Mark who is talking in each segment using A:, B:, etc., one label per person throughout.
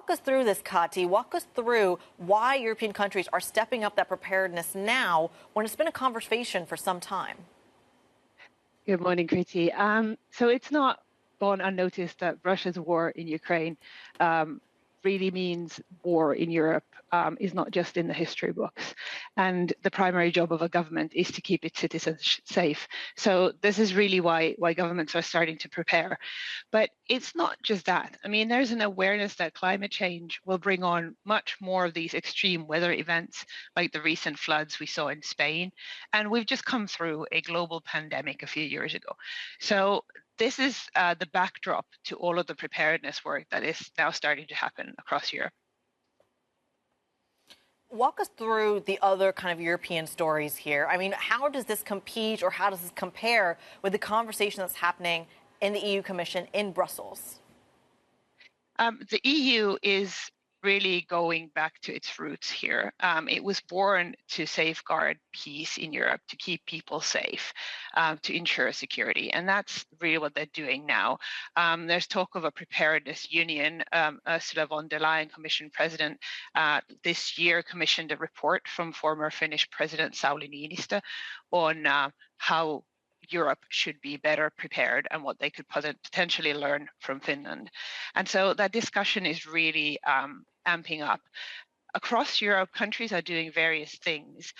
A: Walk us through this, Kati. Walk us through why European countries are stepping up that preparedness now when it's been a conversation for some time.
B: Good morning, Kati. So it's not gone unnoticed that Russia's war in Ukraine really means war in Europe is not just in the history books. And the primary job of a government is to keep its citizens safe. So this is really why governments are starting to prepare. But it's not just that. I mean, there's an awareness that climate change will bring on much more of these extreme weather events, like the recent floods we saw in Spain. And we've just come through a global pandemic a few years ago. So this is the backdrop to all of the preparedness work that is now starting to happen across Europe.
A: Walk us through the other kind of European stories here. I mean, how does this compete or how does this compare with the conversation that's happening in the EU Commission in Brussels?
B: The EU is really going back to its roots here. It was born to safeguard peace in Europe, to keep people safe, to ensure security. And that's really what they're doing now. There's talk of a preparedness union. Ursula von der Leyen, Commission President, this year commissioned a report from former Finnish President Sauli Niinistö on how Europe should be better prepared and what they could potentially learn from Finland. And so that discussion is really amping up. Across Europe, countries are doing various things.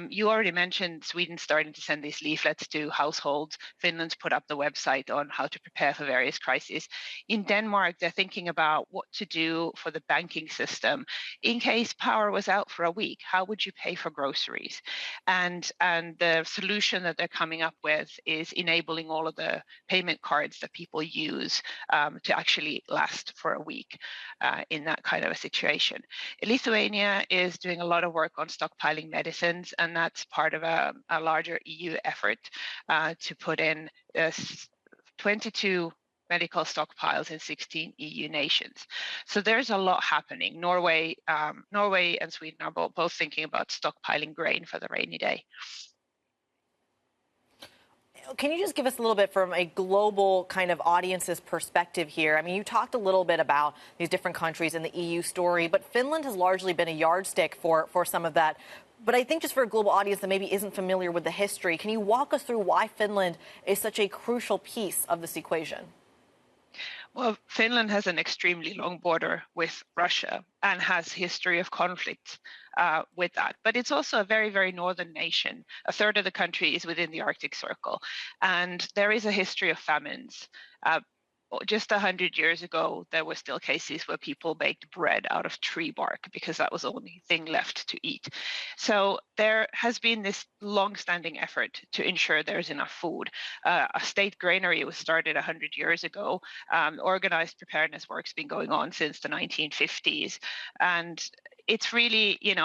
B: You already mentioned Sweden starting to send these leaflets to households. Finland's put up the website on how to prepare for various crises. In Denmark, they're thinking about what to do for the banking system. In case power was out for a week, how would you pay for groceries? And the solution that they're coming up with is enabling all of the payment cards that people use to actually last for a week in that kind of a situation. Lithuania is doing a lot of work on stockpiling medicines, and that's part of a larger EU effort to put in 22 medical stockpiles in 16 EU nations. So there's a lot happening. Norway and Sweden are both thinking about stockpiling grain for the rainy day.
A: Can you just give us a little bit from a global kind of audience's perspective here? I mean, you talked a little bit about these different countries in the EU story, but Finland has largely been a yardstick for some of that. But I think just for a global audience that maybe isn't familiar with the history, can you walk us through why Finland is such a crucial piece of this equation?
B: Well, Finland has an extremely long border with Russia and has history of conflict with that. But it's also a very, very northern nation. A third of the country is within the Arctic Circle. And there is a history of famines. Just 100 years ago, there were still cases where people baked bread out of tree bark because that was the only thing left to eat. So there has been this long-standing effort to ensure there's enough food. A state granary was started 100 years ago. Organized preparedness work's been going on since the 1950s. And it's really, in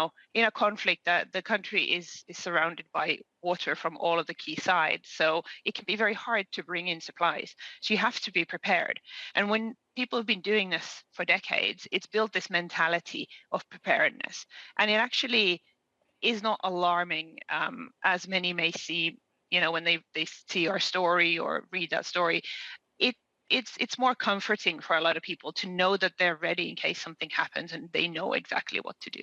B: a conflict that the country is surrounded by water from all of the key sides. So it can be very hard to bring in supplies. So you have to be prepared. And when people have been doing this for decades, it's built this mentality of preparedness. And it actually is not alarming, as many may see, when they see our story or read that story. It's more comforting for a lot of people to know that they're ready in case something happens and they know exactly what to do.